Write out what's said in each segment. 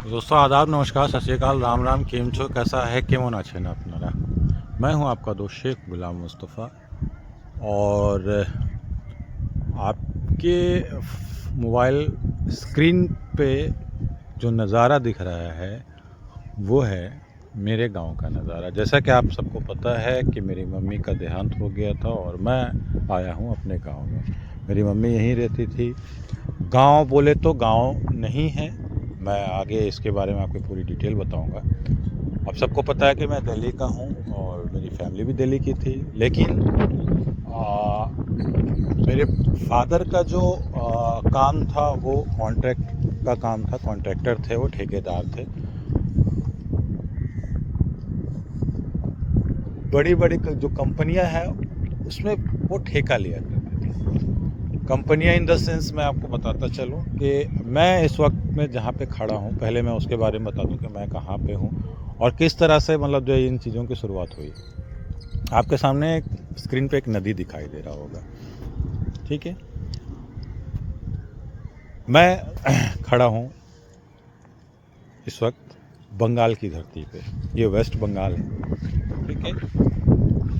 दोस्तों आदाब, नमस्कार, सत श्री अकाल, राम राम। केम छो, कैसा है, केमन आछे ना अपनारा। मैं हूं आपका दोस्त शेख गुलाम मुस्तफ़ा और आपके मोबाइल स्क्रीन पे जो नज़ारा दिख रहा है वो है मेरे गांव का नज़ारा। जैसा कि आप सबको पता है कि मेरी मम्मी का देहांत हो गया था और मैं आया हूं अपने गांव में। मेरी मम्मी यहीं रहती थी। गांव बोले तो गांव नहीं है, मैं आगे इसके बारे में आपको पूरी डिटेल बताऊंगा। अब सबको पता है कि मैं दिल्ली का हूं और मेरी फैमिली भी दिल्ली की थी, लेकिन मेरे फादर का जो काम था वो कॉन्ट्रैक्ट का काम था। कॉन्ट्रैक्टर थे, वो ठेकेदार थे। बड़ी बड़ी जो कंपनियां हैं उसमें वो ठेका लिया करते थे। कंपनियां इन द सेंस मैं आपको बताता चलूं कि मैं इस वक्त में जहाँ पे खड़ा हूँ, पहले मैं उसके बारे में बता दूं कि मैं कहाँ पे हूँ और किस तरह से मतलब जो इन चीज़ों की शुरुआत हुई। आपके सामने एक स्क्रीन पे एक नदी दिखाई दे रहा होगा, ठीक है। मैं खड़ा हूँ इस वक्त बंगाल की धरती पे, ये वेस्ट बंगाल है, ठीक है।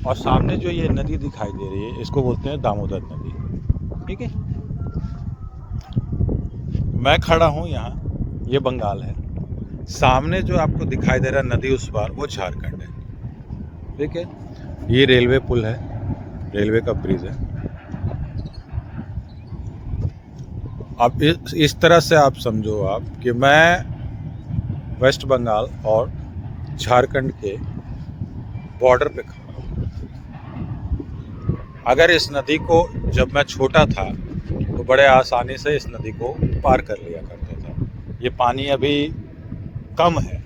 और सामने जो ये नदी दिखाई दे रही है इसको बोलते हैं दामोदर नदी, ठीक है। मैं खड़ा हूँ यहाँ, ये बंगाल है। सामने जो आपको दिखाई दे रहा है नदी उस पार, वो झारखंड है, ठीक है। ये रेलवे पुल है, रेलवे का ब्रिज है। अब इस तरह से आप समझो आप कि मैं वेस्ट बंगाल और झारखंड के बॉर्डर पे खड़ा हूँ। अगर इस नदी को जब मैं छोटा था तो बड़े आसानी से इस नदी को पार कर लिया करता था। ये पानी अभी कम है,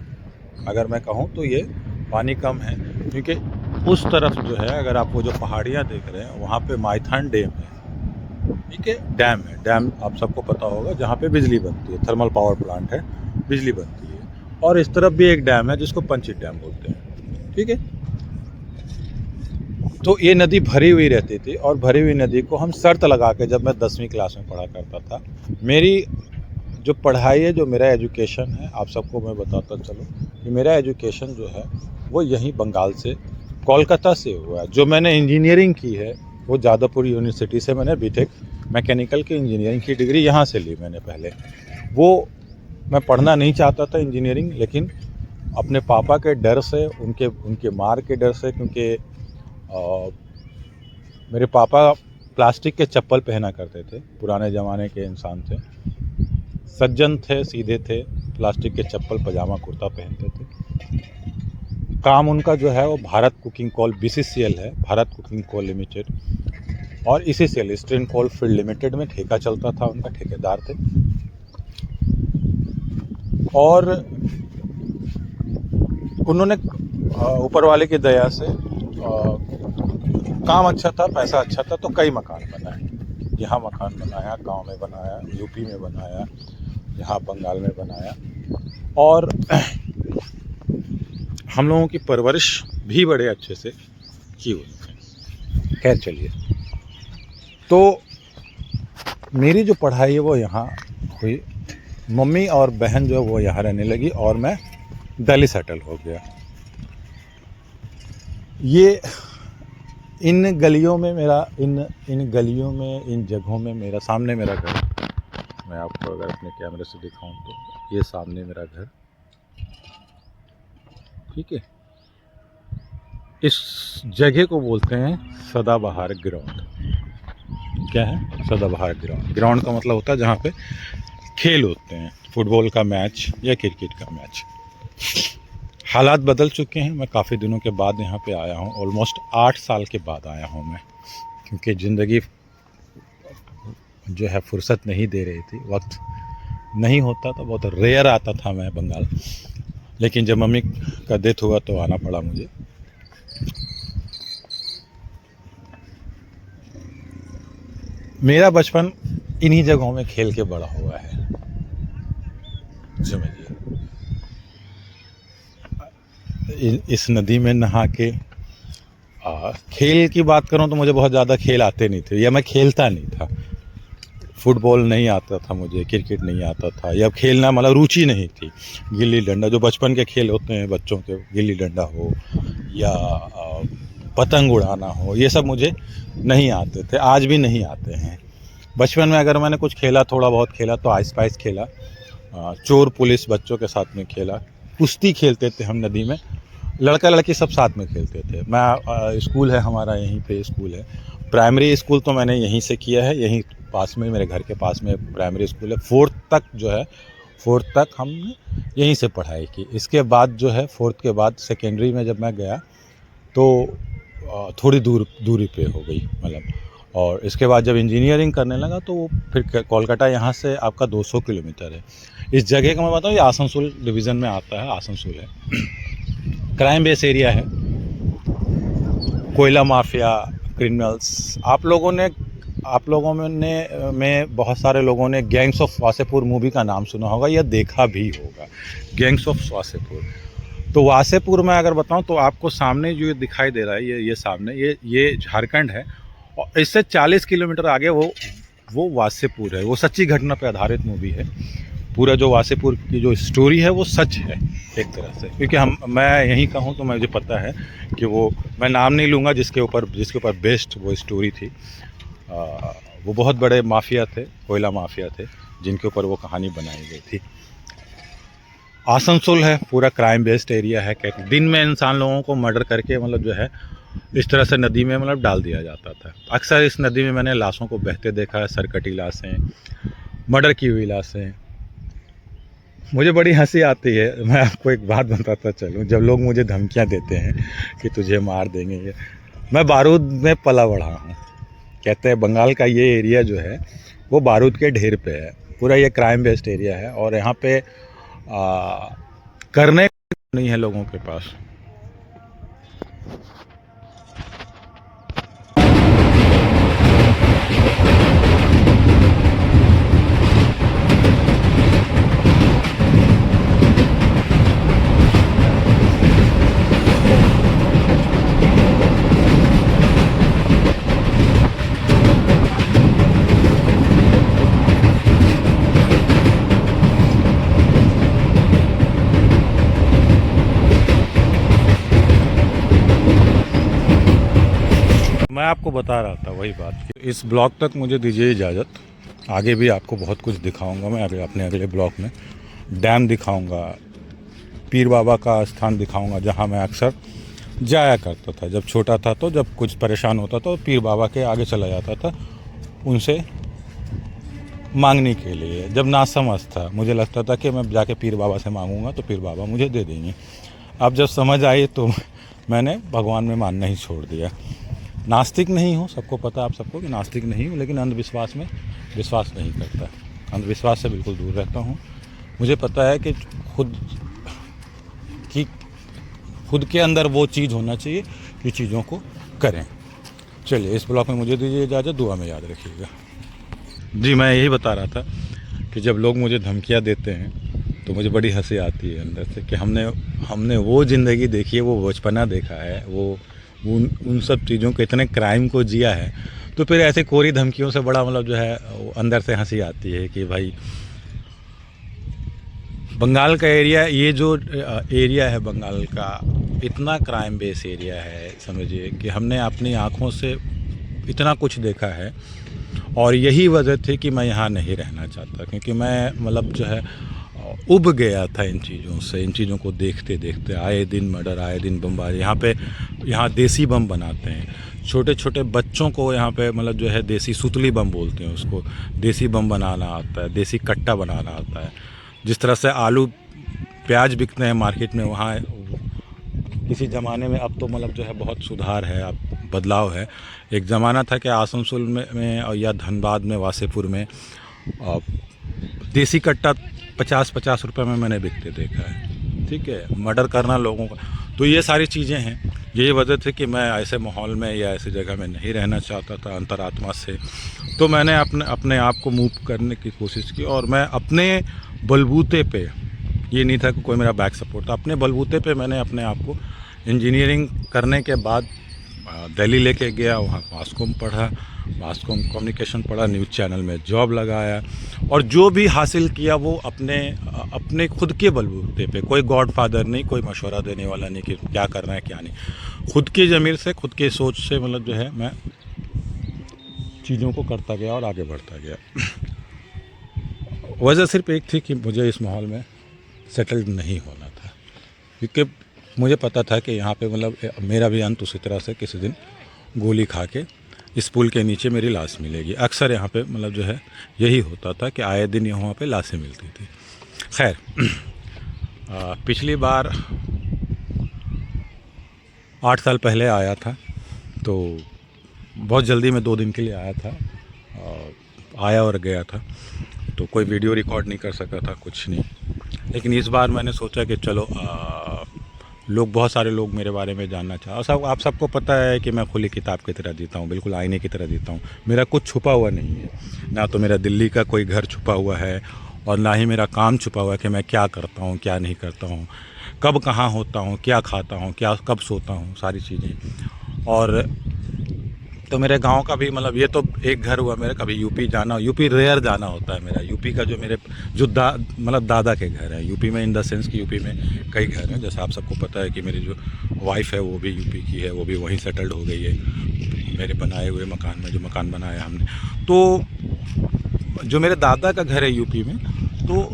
अगर मैं कहूँ तो ये पानी कम है, क्योंकि उस तरफ जो है, अगर आप वो जो पहाड़ियाँ देख रहे हैं वहाँ पे माइथन डैम है, ठीक है। डैम है, डैम आप सबको पता होगा, जहाँ पे बिजली बनती है, थर्मल पावर प्लांट है, बिजली बनती है। और इस तरफ भी एक डैम है जिसको पंचित डैम बोलते हैं, ठीक है। तो ये नदी भरी हुई रहती थी और भरी हुई नदी को हम शर्त लगा के, जब मैं 10वीं क्लास में पढ़ा करता था, मेरी जो पढ़ाई है, जो मेरा एजुकेशन है, आप सबको मैं बताता चलूँ कि मेरा एजुकेशन जो है वो यहीं बंगाल से, कोलकाता से हुआ है। जो मैंने इंजीनियरिंग की है वो जादवपुर यूनिवर्सिटी से, मैंने बीटेक मैकेनिकल की इंजीनियरिंग की डिग्री यहाँ से ली मैंने पहले। वो मैं पढ़ना नहीं चाहता था इंजीनियरिंग, लेकिन अपने पापा के डर से, उनके मार के डर से, क्योंकि मेरे पापा प्लास्टिक के चप्पल पहना करते थे, पुराने ज़माने के इंसान थे, सज्जन थे, सीधे थे, प्लास्टिक के चप्पल पजामा कुर्ता पहनते थे। काम उनका जो है वो भारत कुकिंग कोल, BCCL है, भारत कुकिंग कोल लिमिटेड, और ECCL, eastern coal field limited में ठेका चलता था, उनका ठेकेदार थे। और उन्होंने ऊपर वाले की दया से काम अच्छा था, पैसा अच्छा था, तो कई मकान बनाए। यहाँ मकान बनाया, गांव में बनाया, यूपी में बनाया, यहाँ बंगाल में बनाया, और हम लोगों की परवरिश भी बड़े अच्छे से की हुई। खैर चलिए, तो मेरी जो पढ़ाई है वो यहाँ हुई। मम्मी और बहन जो है वो यहाँ रहने लगी और मैं दिल्ली सेटल हो गया। ये इन गलियों में मेरा, इन गलियों में, इन जगहों में मेरा, सामने मेरा घर, मैं आपको अगर अपने कैमरे से दिखाऊं तो ये सामने मेरा घर, ठीक है। इस जगह को बोलते हैं सदाबहार ग्राउंड। क्या है सदाबहार ग्राउंड? ग्राउंड का मतलब होता है जहाँ पे खेल होते हैं, फुटबॉल का मैच या क्रिकेट का मैच। हालात बदल चुके हैं, मैं काफ़ी दिनों के बाद यहाँ पे आया हूँ, ऑलमोस्ट 8 साल के बाद आया हूँ मैं, क्योंकि ज़िंदगी जो है फुर्सत नहीं दे रही थी, वक्त नहीं होता था, बहुत रेयर आता था मैं बंगाल। लेकिन जब मम्मी का डेथ हुआ तो आना पड़ा मुझे। मेरा बचपन इन्हीं जगहों में खेल के बड़ा हुआ है, समझिए। इस नदी में नहा के, खेल की बात करूं तो मुझे बहुत ज़्यादा खेल आते नहीं थे, या मैं खेलता नहीं था। फुटबॉल नहीं आता था मुझे, क्रिकेट नहीं आता था, या खेलना मतलब रुचि नहीं थी। गिल्ली डंडा जो बचपन के खेल होते हैं बच्चों के, गिल्ली डंडा हो या पतंग उड़ाना हो, ये सब मुझे नहीं आते थे, आज भी नहीं आते हैं। बचपन में अगर मैंने कुछ खेला, थोड़ा बहुत खेला तो आइस पाइस खेला, चोर पुलिस बच्चों के साथ में खेला, कुश्ती खेलते थे हम नदी में, लड़का लड़की सब साथ में खेलते थे। मैं स्कूल है हमारा, यहीं पे स्कूल है। प्राइमरी स्कूल तो मैंने यहीं से किया है, यहीं पास में, मेरे घर के पास में प्राइमरी स्कूल है। 4th तक जो है, 4th तक हमने यहीं से पढ़ाई की। इसके बाद जो है 4th के बाद सेकेंडरी में जब मैं गया तो थोड़ी दूरी पे हो गई मतलब, और इसके बाद जब इंजीनियरिंग करने लगा तो वो फिर कोलकाता यहाँ से आपका 200 किलोमीटर है। इस जगह का मैं बताऊँ, ये आसनसोल डिवीज़न में आता है, आसनसोल है। क्राइम बेस एरिया है, कोयला माफिया, क्रिमिनल्स। आप लोगों में बहुत सारे लोगों ने गैंग्स ऑफ वासेपुर मूवी का नाम सुना होगा या देखा भी होगा, गैंग्स ऑफ वासेपुर। तो वासेपुर में अगर बताऊं तो आपको सामने जो दिखाई दे रहा है, ये सामने, ये झारखंड है, और इससे 40 किलोमीटर आगे वो वासेपुर है। वो सच्ची घटना पर आधारित मूवी है। पूरा जो वासेपुर की जो स्टोरी है वो सच है एक तरह से, क्योंकि मैं यहीं का हूँ तो मुझे पता है कि वो, मैं नाम नहीं लूँगा जिसके ऊपर बेस्ड वो स्टोरी थी। वो बहुत बड़े माफिया थे, कोयला माफिया थे, जिनके ऊपर वो कहानी बनाई गई थी। आसनसोल है, पूरा क्राइम बेस्ड एरिया है। दिन में इंसान लोगों को मर्डर करके मतलब जो है इस तरह से नदी में मतलब डाल दिया जाता था। अक्सर इस नदी में मैंने लाशों को बहते देखा है, सरकटी लाशें, मर्डर की हुई लाशें। मुझे बड़ी हंसी आती है। मैं आपको एक बात बताता चलूँ, जब लोग मुझे धमकियाँ देते हैं कि तुझे मार देंगे, मैं बारूद में पला बढ़ा हूँ। कहते हैं बंगाल का ये एरिया जो है वो बारूद के ढेर पे है, पूरा ये क्राइम बेस्ड एरिया है, और यहाँ पे करने नहीं है लोगों के पास। मैं आपको बता रहा था वही बात कि इस ब्लॉग तक मुझे दीजिए इजाज़त। आगे भी आपको बहुत कुछ दिखाऊंगा मैं अपने अगले ब्लॉग में। डैम दिखाऊंगा, पीर बाबा का स्थान दिखाऊंगा जहां मैं अक्सर जाया करता था जब छोटा था। तो जब कुछ परेशान होता तो पीर बाबा के आगे चला जाता था उनसे मांगने के लिए। जब नासमझ था, मुझे लगता था कि मैं जाके पीर बाबा से मांगूंगा तो पीर बाबा मुझे दे देंगे। अब जब समझ आई तो मैंने भगवान में मानना ही छोड़ दिया। नास्तिक नहीं हूँ, सबको पता, आप सबको, कि नास्तिक नहीं हूँ, लेकिन अंधविश्वास में विश्वास नहीं करता। अंधविश्वास से बिल्कुल दूर रहता हूँ। मुझे पता है कि खुद के अंदर वो चीज़ होना चाहिए कि चीज़ों को करें। चलिए, इस ब्लॉग में मुझे दीजिए इजाज़त, दुआ में याद रखिएगा। जी, मैं यही बता रहा था कि जब लोग मुझे धमकियाँ देते हैं तो मुझे बड़ी हंसी आती है अंदर से कि हमने वो ज़िंदगी देखी है, वो बचपना देखा है, वो उन सब चीज़ों को, इतने क्राइम को जिया है, तो फिर ऐसे कोरी धमकियों से बड़ा मतलब जो है अंदर से हंसी आती है कि भाई बंगाल का एरिया, ये जो एरिया है बंगाल का, इतना क्राइम बेस एरिया है, समझिए कि हमने अपनी आँखों से इतना कुछ देखा है। और यही वजह थी कि मैं यहाँ नहीं रहना चाहता, क्योंकि मैं मतलब जो है उब गया था इन चीज़ों से, इन चीज़ों को देखते देखते। आए दिन मर्डर, आए दिन बमबारी। यहाँ देसी बम बनाते हैं, छोटे छोटे बच्चों को यहाँ पे मतलब जो है देसी सुतली बम बोलते हैं उसको, देसी बम बनाना आता है, देसी कट्टा बनाना आता है। जिस तरह से आलू प्याज बिकते हैं मार्केट में, वहाँ किसी ज़माने में, अब तो मतलब जो है बहुत सुधार है, अब बदलाव है। एक ज़माना था कि आसनसोल में या धनबाद में, वासेपुर में देसी कट्टा 50-50 रुपये में मैंने बिकते देखा है। ठीक है, मर्डर करना लोगों का। तो ये सारी चीज़ें हैं, यही वजह थी कि मैं ऐसे माहौल में या ऐसी जगह में नहीं रहना चाहता था अंतरात्मा से। तो मैंने अपने आप को मूव करने की कोशिश की, और मैं अपने बलबूते पे, ये नहीं था कि कोई मेरा बैक सपोर्ट था, अपने बलबूते पे मैंने अपने आप को इंजीनियरिंग करने के बाद दिल्ली लेके गया, वहाँ पास को पढ़ा, मास कम्युनिकेशन पढ़ा, न्यूज़ चैनल में जॉब लगाया, और जो भी हासिल किया वो अपने खुद के बलबूते पे, कोई गॉडफादर नहीं, कोई मशवरा देने वाला नहीं कि क्या करना है क्या नहीं, खुद की ज़मीर से, खुद के सोच से मतलब जो है मैं चीज़ों को करता गया और आगे बढ़ता गया। वजह सिर्फ एक थी कि मुझे इस माहौल में सेटल्ड नहीं होना था, क्योंकि मुझे पता था कि यहाँ पे मतलब मेरा भी अंत उसी तरह से किसी दिन गोली खा के इस पुल के नीचे मेरी लाश मिलेगी। अक्सर यहाँ पे मतलब जो है यही होता था कि आए दिन यहाँ पे लाशें मिलती थी। खैर पिछली बार 8 साल पहले आया था, तो बहुत जल्दी में 2 दिन के लिए आया था, आया और गया था, तो कोई वीडियो रिकॉर्ड नहीं कर सका था, कुछ नहीं। लेकिन इस बार मैंने सोचा कि चलो बहुत सारे लोग मेरे बारे में जानना चाह, और आप सबको पता है कि मैं खुली किताब की तरह जीता हूँ, बिल्कुल आईने की तरह जीता हूँ। मेरा कुछ छुपा हुआ नहीं है, ना तो मेरा दिल्ली का कोई घर छुपा हुआ है, और ना ही मेरा काम छुपा हुआ है कि मैं क्या करता हूँ क्या नहीं करता हूँ, कब कहाँ होता हूँ, क्या खाता हूँ, क्या कब सोता हूँ, सारी चीज़ें। और तो मेरे गांव का भी मतलब ये तो एक घर हुआ मेरा, कभी यूपी जाना, यूपी रेयर जाना होता है मेरा। यूपी का जो मेरे जो मतलब दादा के घर है यूपी में, इन द सेंस कि यूपी में कई घर हैं। जैसे आप सबको पता है कि मेरी जो वाइफ है वो भी यूपी की है, वो भी वहीं सेटल्ड हो गई है मेरे बनाए हुए मकान में, जो मकान बनाया हमने। तो जो मेरे दादा का घर है यूपी में, तो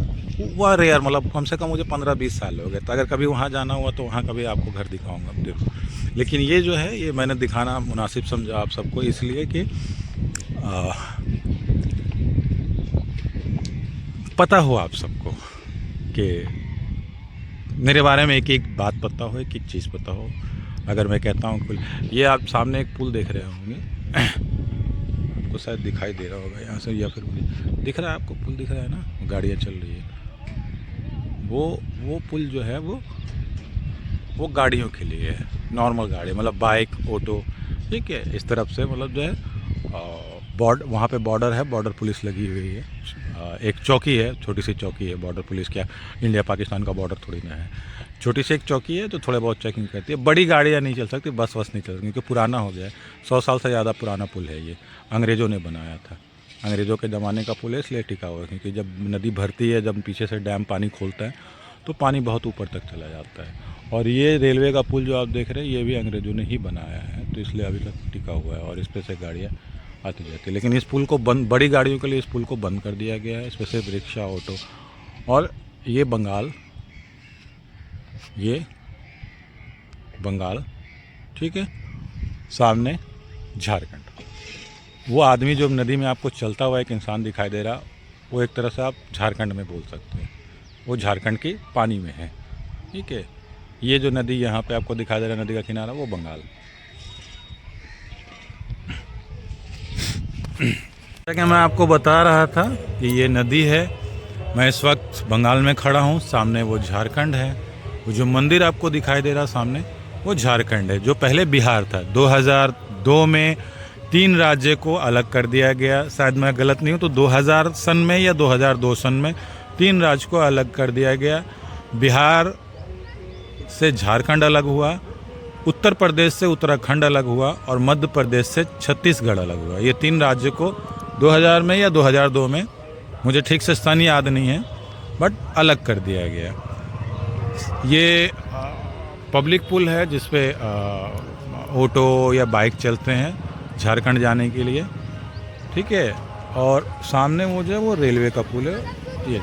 वह रेयर मतलब कम से कम मुझे 15-20 साल हो गए। तो अगर कभी वहाँ जाना हुआ तो वहाँ कभी आपको घर दिखाऊंगा, देखो। लेकिन ये जो है ये मैंने दिखाना मुनासिब समझा आप सबको, इसलिए कि पता हो आप सबको कि मेरे बारे में एक एक बात पता हो, एक एक चीज़ पता हो। अगर मैं कहता हूँ पुल, ये आप सामने एक पुल देख रहे होंगे, आपको शायद दिखाई दे रहा होगा यहाँ से, या फिर दिख रहा है आपको, पुल दिख रहा है ना, गाड़ियाँ चल रही है। वो पुल जो है वो गाड़ियों के लिए है, नॉर्मल गाड़ी मतलब बाइक, ऑटो, ठीक है। इस तरफ से मतलब जो है वहाँ पे बॉर्डर है, बॉर्डर पुलिस लगी हुई है। एक चौकी है, छोटी सी चौकी है, बॉर्डर पुलिस, क्या इंडिया पाकिस्तान का बॉर्डर थोड़ी ना है। छोटी सी एक चौकी है, तो थोड़े बहुत चेकिंग करती है। बड़ी गाड़ियाँ नहीं चल सकती, बस नहीं चल सकती, क्योंकि पुराना हो गया है। 100 साल से ज़्यादा पुराना पुल है ये, अंग्रेज़ों ने बनाया था। अंग्रेज़ों के ज़माने का पुल है, इसलिए टिका हुआ है, क्योंकि जब नदी भरती है, जब पीछे से डैम पानी खोलता है तो पानी बहुत ऊपर तक चला जाता है। और ये रेलवे का पुल जो आप देख रहे हैं, ये भी अंग्रेज़ों ने ही बनाया है, तो इसलिए अभी तक टिका हुआ है और इस पर से गाड़ियाँ आती जाती है। लेकिन इस पुल को बंद, बड़ी गाड़ियों के लिए इस पुल को बंद कर दिया गया है, इसमें सिर्फ रिक्शा, ऑटो। और ये बंगाल, ठीक है, सामने झारखंड। वो आदमी जो नदी में आपको चलता हुआ एक इंसान दिखाई दे रहा, वो एक तरह से आप झारखंड में बोल सकते हैं, वो झारखंड के पानी में है, ठीक है। ये जो नदी यहाँ पे आपको दिखाई दे रहा है, नदी का किनारा, वो बंगाल। जैसा मैं आपको बता रहा था कि ये नदी है, मैं इस वक्त बंगाल में खड़ा हूँ, सामने वो झारखंड है। वो जो मंदिर आपको दिखाई दे रहा सामने, वो झारखंड है, जो पहले बिहार था। 2002 में 3 राज्य को अलग कर दिया गया, शायद मैं गलत नहीं हूँ तो 2000 सन में या 2002 सन में 3 राज्य को अलग कर दिया गया। बिहार से झारखंड अलग हुआ, उत्तर प्रदेश से उत्तराखंड अलग हुआ, और मध्य प्रदेश से छत्तीसगढ़ अलग हुआ। ये 3 राज्य को 2000 में या 2002 में, मुझे ठीक से सन याद नहीं है, बट अलग कर दिया गया। ये पब्लिक पुल है जिसपे ऑटो या बाइक चलते हैं झारखंड जाने के लिए, ठीक है। और सामने वो जो है वो रेलवे का पुल है, ये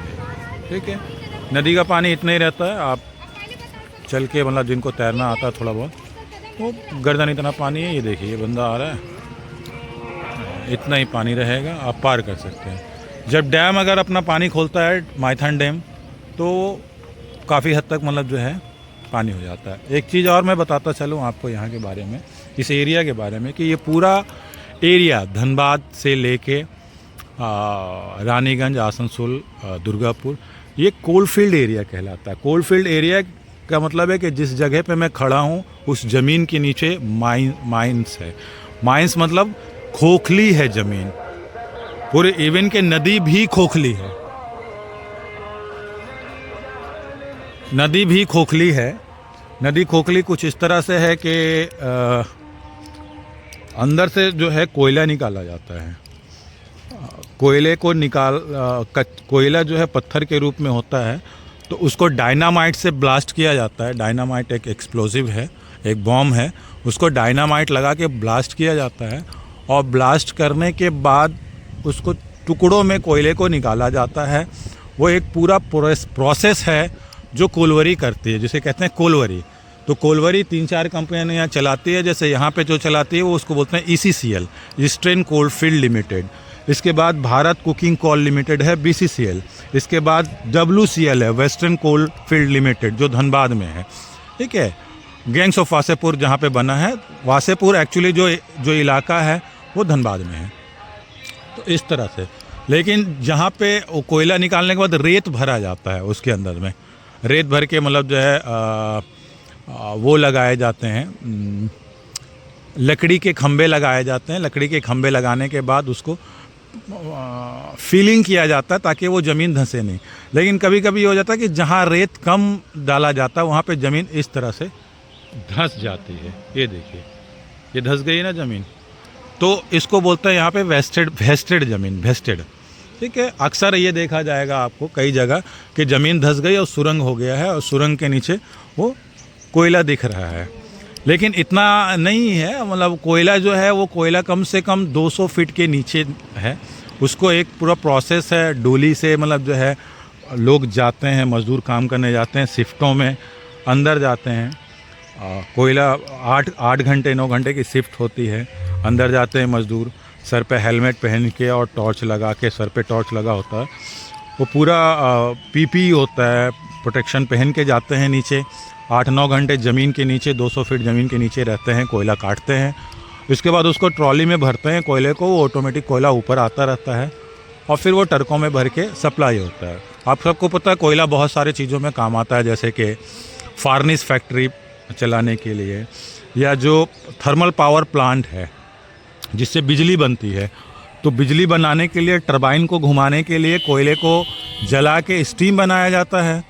ठीक है। नदी का पानी इतना ही रहता है, आप चल के मतलब जिनको तैरना आता है थोड़ा बहुत, वो गर्दन इतना पानी है। ये देखिए, ये बंदा आ रहा है, इतना ही पानी रहेगा, आप पार कर सकते हैं। जब डैम अगर अपना पानी खोलता है, माइथन डैम, तो काफ़ी हद तक मतलब जो है पानी हो जाता है। एक चीज़ और मैं बताता चलूँ आपको यहाँ के बारे में, इस एरिया के बारे में, कि ये पूरा एरिया धनबाद से लेके रानीगंज, आसनसोल, दुर्गापुर, ये कोलफील्ड एरिया कहलाता है। कोलफील्ड एरिया का मतलब है कि जिस जगह पे मैं खड़ा हूँ उस ज़मीन के नीचे माइंस है। माइंस मतलब खोखली है ज़मीन, पूरे इवन के नदी भी खोखली है, नदी भी खोखली है। नदी खोखली कुछ इस तरह से है कि अंदर से जो है कोयला निकाला जाता है। कोयले को कोयला जो है पत्थर के रूप में होता है, तो उसको डायनामाइट से ब्लास्ट किया जाता है। डायनामाइट एक एक्सप्लोसिव है, एक बॉम्ब है, उसको डायनामाइट लगा के ब्लास्ट किया जाता है और ब्लास्ट करने के बाद उसको टुकड़ों में कोयले को निकाला जाता है। वो एक पूरा प्रोसेस है जो कोलवरी करती है, जिसे कहते हैं कोलवरी। तो कोलवरी 3-4 कंपनियां यहाँ चलाती है। जैसे यहाँ पे जो चलाती है वो उसको बोलते हैं ECCL, ईस्टर्न कोलफील्ड लिमिटेड। इसके बाद भारत कुकिंग कोल लिमिटेड है, BCCL। इसके बाद WCL है, वेस्टर्न कोल फील्ड लिमिटेड, जो धनबाद में है। ठीक है, गैंग्स ऑफ वासेपुर जहाँ पे बना है, वासेपुर एक्चुअली जो इलाका है वो धनबाद में है। तो इस तरह से, लेकिन जहाँ पे कोयला निकालने के बाद रेत भरा जाता है, उसके अंदर में रेत भर के मतलब जो है वो लगाए जाते हैं, लकड़ी के खंभे लगाए जाते हैं। लकड़ी के खंभे लगाने के बाद उसको फीलिंग किया जाता है ताकि वो ज़मीन धंसे नहीं। लेकिन कभी कभी हो जाता है कि जहाँ रेत कम डाला जाता है वहाँ पे ज़मीन इस तरह से धंस जाती है। ये देखिए, ये धंस गई ना ज़मीन, तो इसको बोलते हैं यहाँ पे वेस्टेड ज़मीन, वेस्टेड। ठीक है, अक्सर ये देखा जाएगा आपको कई जगह कि ज़मीन धंस गई और सुरंग हो गया है और सुरंग के नीचे वो कोयला दिख रहा है। लेकिन इतना नहीं है, मतलब कोयला जो है वो कोयला कम से कम 200 फीट के नीचे है। उसको एक पूरा प्रोसेस है, डोली से मतलब जो है लोग जाते हैं, मज़दूर काम करने जाते हैं, शिफ्टों में अंदर जाते हैं। कोयला 8 घंटे 9 घंटे की शिफ्ट होती है। अंदर जाते हैं मज़दूर, सर पे हेलमेट पहन के और टॉर्च लगा के, सर पे टॉर्च लगा होता है, वो पूरा PPE होता है, प्रोटेक्शन पहन के जाते हैं नीचे। 8-9 घंटे ज़मीन के नीचे, 200 फीट ज़मीन के नीचे रहते हैं, कोयला काटते हैं। इसके बाद उसको ट्रॉली में भरते हैं कोयले को, वो ऑटोमेटिक कोयला ऊपर आता रहता है और फिर वो ट्रकों में भर के सप्लाई होता है। आप सबको पता है कोयला बहुत सारी चीज़ों में काम आता है, जैसे कि फार्नेस फैक्ट्री चलाने के लिए, या जो थर्मल पावर प्लांट है जिससे बिजली बनती है, तो बिजली बनाने के लिए टरबाइन को घुमाने के लिए कोयले को जला के स्टीम बनाया जाता है।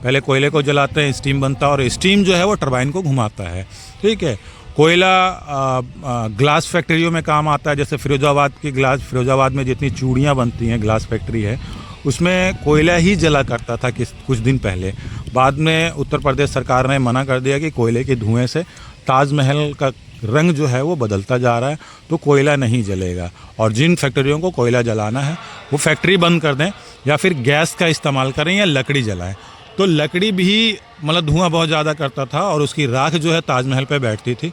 पहले कोयले को जलाते हैं, स्टीम बनता है और स्टीम जो है वो टरबाइन को घुमाता है। ठीक है, कोयला ग्लास फैक्ट्रियों में काम आता है। जैसे फिरोजाबाद में जितनी चूड़ियाँ बनती हैं, ग्लास फैक्ट्री है, उसमें कोयला ही जला करता था कुछ दिन पहले। बाद में उत्तर प्रदेश सरकार ने मना कर दिया कि कोयले के धुएं से ताजमहल का रंग जो है वो बदलता जा रहा है, तो कोयला नहीं जलेगा। और जिन फैक्ट्रियों को कोयला जलाना है वो फैक्ट्री बंद कर दें या फिर गैस का इस्तेमाल करें या लकड़ी जलाएं। तो लकड़ी भी मतलब धुआं बहुत ज़्यादा करता था और उसकी राख जो है ताजमहल पे बैठती थी।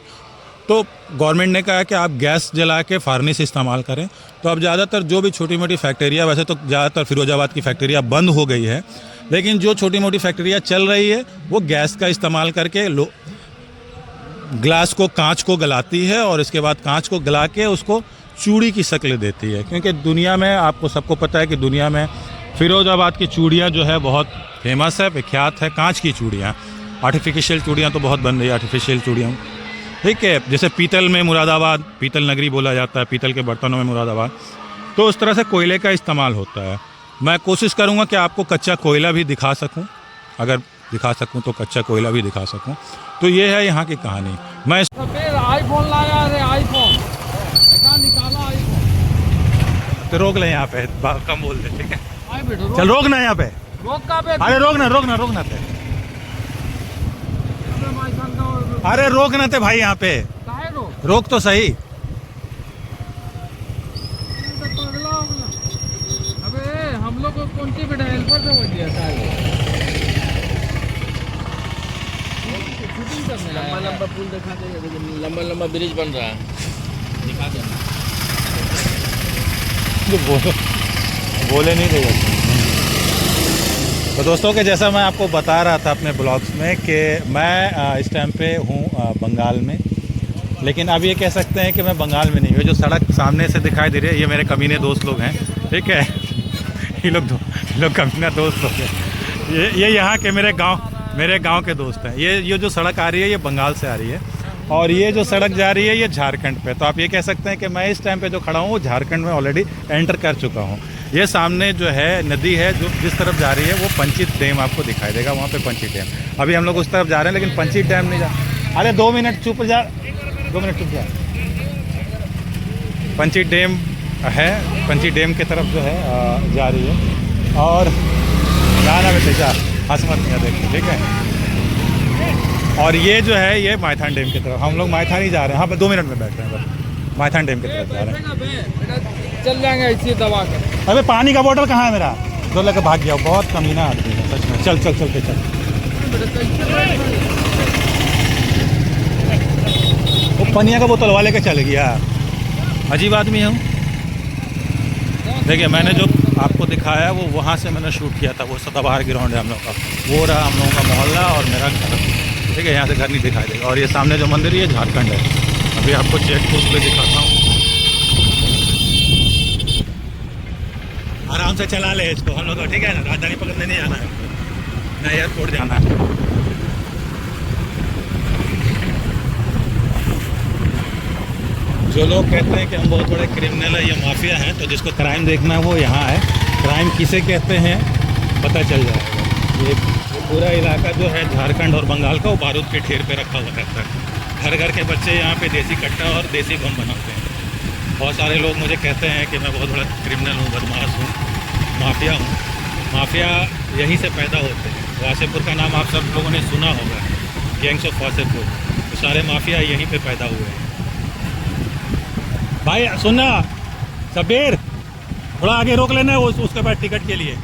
तो गवर्नमेंट ने कहा कि आप गैस जला के फार्नेस इस्तेमाल करें। तो अब ज़्यादातर जो भी छोटी मोटी फैक्ट्रियाँ, वैसे तो ज़्यादातर फिरोजाबाद की फैक्ट्रियाँ बंद हो गई है, लेकिन जो छोटी मोटी फैक्ट्रियाँ चल रही है वो गैस का इस्तेमाल करके ग्लास को, कांच को गलाती है और इसके बाद कांच को गला के उसको चूड़ी की शक्ल देती है। क्योंकि दुनिया में, आपको सबको पता है कि दुनिया में फिरोजाबाद की चूड़ियाँ जो है बहुत फेमस है, विख्यात है। कांच की चूड़ियाँ, आर्टिफिशियल चूड़ियाँ तो बहुत बन रही है, आर्टिफिशियल चूड़ियाँ। ठीक है, जैसे पीतल में मुरादाबाद, पीतल नगरी बोला जाता है, पीतल के बर्तनों में मुरादाबाद। तो उस तरह से कोयले का इस्तेमाल होता है। मैं कोशिश करूँगा कि आपको कच्चा कोयला भी दिखा सकूँ, अगर दिखा सकूँ तो कच्चा कोयला भी दिखा सकूँ। तो ये है यहाँ की कहानी। मैं आईफोन लाया रे, आईफोन निकाला, आईफोन तो रोक ले यहाँ पे, कम बोल दे। ठीक है, चल रोक ना यहाँ पे, रोक का पे, अरे रोक ना ते, अरे रोक ना ते भाई, यहाँ पे रोक तो सही। अबे हम लोग को कौन सी बेटा हेल्पर से हो दिया था। लंबा पुल दिखा देगा, लंबा ब्रिज बन रहा है, दिखा देना। बोले नहीं देगा। तो दोस्तों के जैसा मैं आपको बता रहा था अपने ब्लॉग्स में कि मैं इस टाइम पे हूँ बंगाल में, लेकिन अब ये कह सकते हैं कि मैं बंगाल में नहीं हूँ। जो सड़क सामने से दिखाई दे रही है, ये मेरे कमीने दोस्त लोग हैं। ठीक है, ये लोग कमीना दोस्त लोग हैं। ये यहाँ के मेरे गांव के दोस्त हैं। ये जो सड़क आ रही है ये बंगाल से आ रही है और ये जो सड़क जा रही है ये झारखंड पे। तो आप ये कह सकते हैं कि मैं इस टाइम पे जो खड़ा हूँ वो झारखंड में ऑलरेडी एंटर कर चुका हूँ। ये सामने जो है नदी है जो जिस तरफ जा रही है वो पंचित डैम आपको दिखाई देगा, वहाँ पे पंचित डैम। अभी हम लोग उस तरफ जा रहे हैं, लेकिन पंचित डैम नहीं जा। अरे 2 मिनट चुप जा, 2 मिनट चुप जा। पंची डैम है, पंची डैम की तरफ जो है जा रही है। और जाना बेटे जा, हंस मत नहीं देखिए, ठीक है। और ये जो है ये मायथान डैम की तरफ, हम लोग मायथान ही जा रहे हैं। हाँ, 2 मिनट में बैठ रहे हैं बस, मायथान डैम की तरफ जा रहे हैं। चल जाएंगे इसी दबा कर। अबे पानी का बोतल कहाँ है मेरा, दो लेकर भाग गया, बहुत कमीना आदमी है सच में। चल चल चल के चल। वो पनिया का बोतल वाले के चल गया, अजीब आदमी है। देखिए मैंने जो आपको दिखाया वो वहाँ से मैंने शूट किया था, वो सदाबहार ग्राउंड है हम लोग का, वो रहा हम लोगों का मोहल्ला और मेरा घर, ठीक है। यहाँ से घर नहीं दिखाई देगा। और ये सामने जो मंदिर है ये झारखंड है। अभी आपको चेक पोस्ट पे दिखाता हूँ, आराम से चला ले इसको हम लोग को, ठीक है ना। राजधानी पकड़ने नहीं आना है, ना एयरपोर्ट जाना है। जो लोग कहते हैं कि हम बहुत बड़े क्रिमिनल है या माफिया हैं, तो जिसको क्राइम देखना है वो यहाँ है। क्राइम किसे कहते हैं पता चल जाएगा। ये पूरा इलाका जो है झारखंड और बंगाल का, वो बारूद के ठेर पे रखा हुआ रहता है। घर घर के बच्चे यहाँ पे देसी कट्टा और देसी बम बनाते हैं। बहुत सारे लोग मुझे कहते हैं कि मैं बहुत बड़ा क्रिमिनल हूँ, बदमाश हूँ, माफिया हूँ। माफिया यहीं से पैदा होते हैं। वासेपुर का नाम आप सब लोगों ने सुना होगा, गैंग्स ऑफ वासेपुर। तो सारे माफिया यहीं पे पैदा हुए हैं। भाई सुनना, शब्बीर थोड़ा आगे रोक लेना उसके बाद टिकट के लिए।